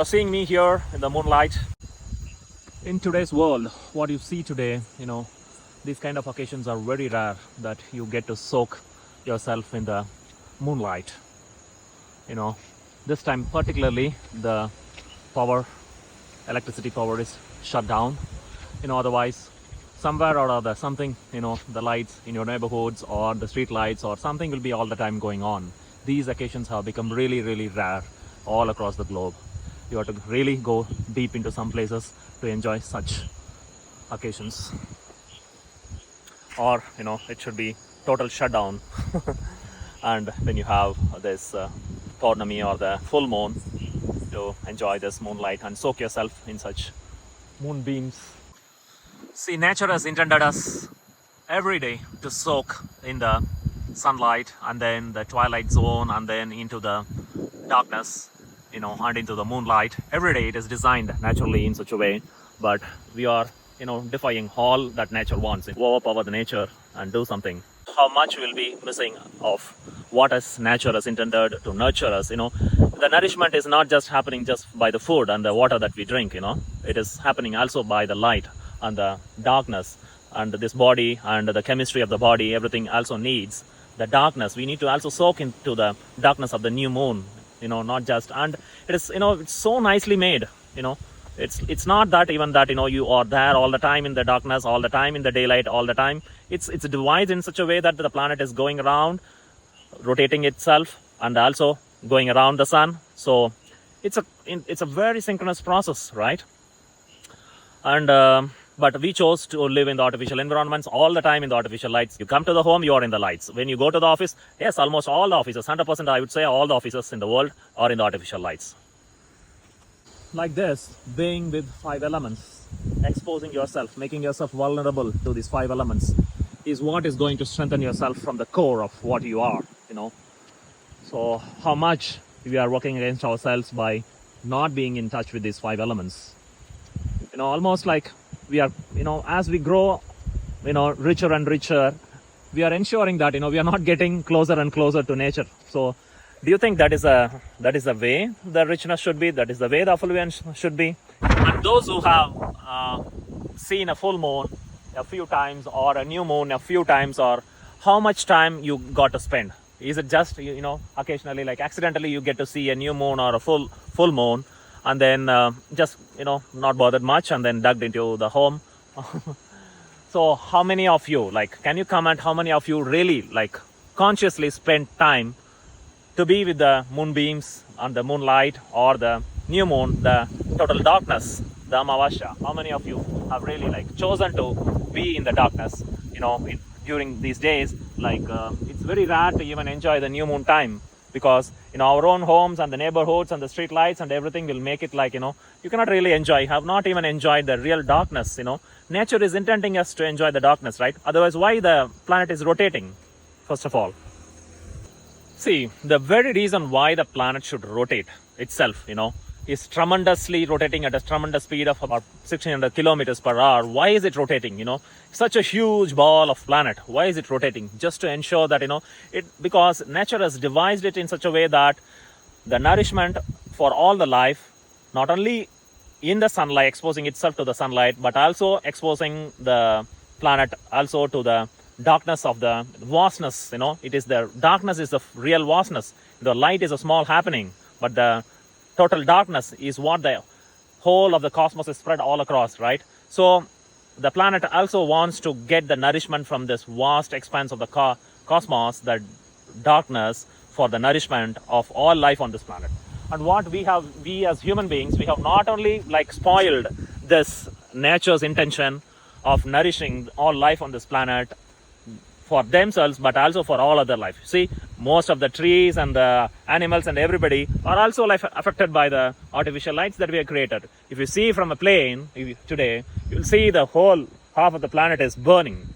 You're seeing me here in the moonlight. In today's world, what you see today, these kind of occasions are very rare that you get to soak yourself in the moonlight. This time particularly the electricity power is shut down. Otherwise somewhere or other something, the lights in your neighborhoods or the street lights or something will be all the time going on. These occasions have become really, really rare all across the globe. You have to really go deep into some places to enjoy such occasions. Or, it should be total shutdown. And then you have this Purnami or the full moon to enjoy this moonlight and soak yourself in such moonbeams. See, nature has intended us every day to soak in the sunlight and then the twilight zone and then into the darkness, and into the moonlight. Every day it is designed naturally in such a way, but we are, defying all that nature wants. Overpower the nature and do something. How much we'll be missing of what is nature has intended to nurture us. The nourishment is not just happening just by the food and the water that we drink. It is happening also by the light and the darkness, and this body and the chemistry of the body. Everything also needs the darkness. We need to also soak into the darkness of the new moon. Not just, and it is, it's so nicely made. It's not that even that you are there all the time in the darkness, all the time in the daylight, all the time. It's devised in such a way that the planet is going around, rotating itself, and also going around the sun. So it's a very synchronous process, right? And but we chose to live in the artificial environments all the time in the artificial lights. You come to the home, you are in the lights. When you go to the office, yes, almost all the offices, 100% I would say all the offices in the world are in the artificial lights. Like this, being with 5 elements, exposing yourself, making yourself vulnerable to these 5 elements is what is going to strengthen yourself from the core of what you are, So how much we are working against ourselves by not being in touch with these 5 elements. Almost like we are, as we grow, richer and richer, we are ensuring that, we are not getting closer and closer to nature. So do you think that is a way the richness should be? That is the way the affluence should be? And those who have seen a full moon a few times or a new moon a few times, or how much time you got to spend? Is it just, occasionally, like accidentally you get to see a new moon or a full moon, and then just, not bothered much and then dug into the home? So how many of you, can you comment how many of you really, consciously spend time to be with the moonbeams and the moonlight or the new moon, the total darkness, the Amavasya? How many of you have really chosen to be in the darkness, during these days? It's very rare to even enjoy the new moon time, because our own homes and the neighborhoods and the street lights and everything will make it you cannot really enjoy, have not even enjoyed the real darkness. Nature is intending us to enjoy the darkness, right? Otherwise, why the planet is rotating, first of all? See, the very reason why the planet should rotate itself, is tremendously rotating at a tremendous speed of about 1600 kilometers per hour. Why is it rotating? Such a huge ball of planet. Why is it rotating? Just to ensure that, because nature has devised it in such a way that the nourishment for all the life, not only in the sunlight, exposing itself to the sunlight, but also exposing the planet also to the darkness of the vastness. It is the darkness is the real vastness. The light is a small happening, but the total darkness is what the whole of the cosmos is spread all across, right? So the planet also wants to get the nourishment from this vast expanse of the cosmos, the darkness, for the nourishment of all life on this planet. And what we as human beings, we have not only spoiled this nature's intention of nourishing all life on this planet for themselves, but also for all other life. See, most of the trees and the animals and everybody are also affected by the artificial lights that we have created. If you see from a plane today, you'll see the whole half of the planet is burning.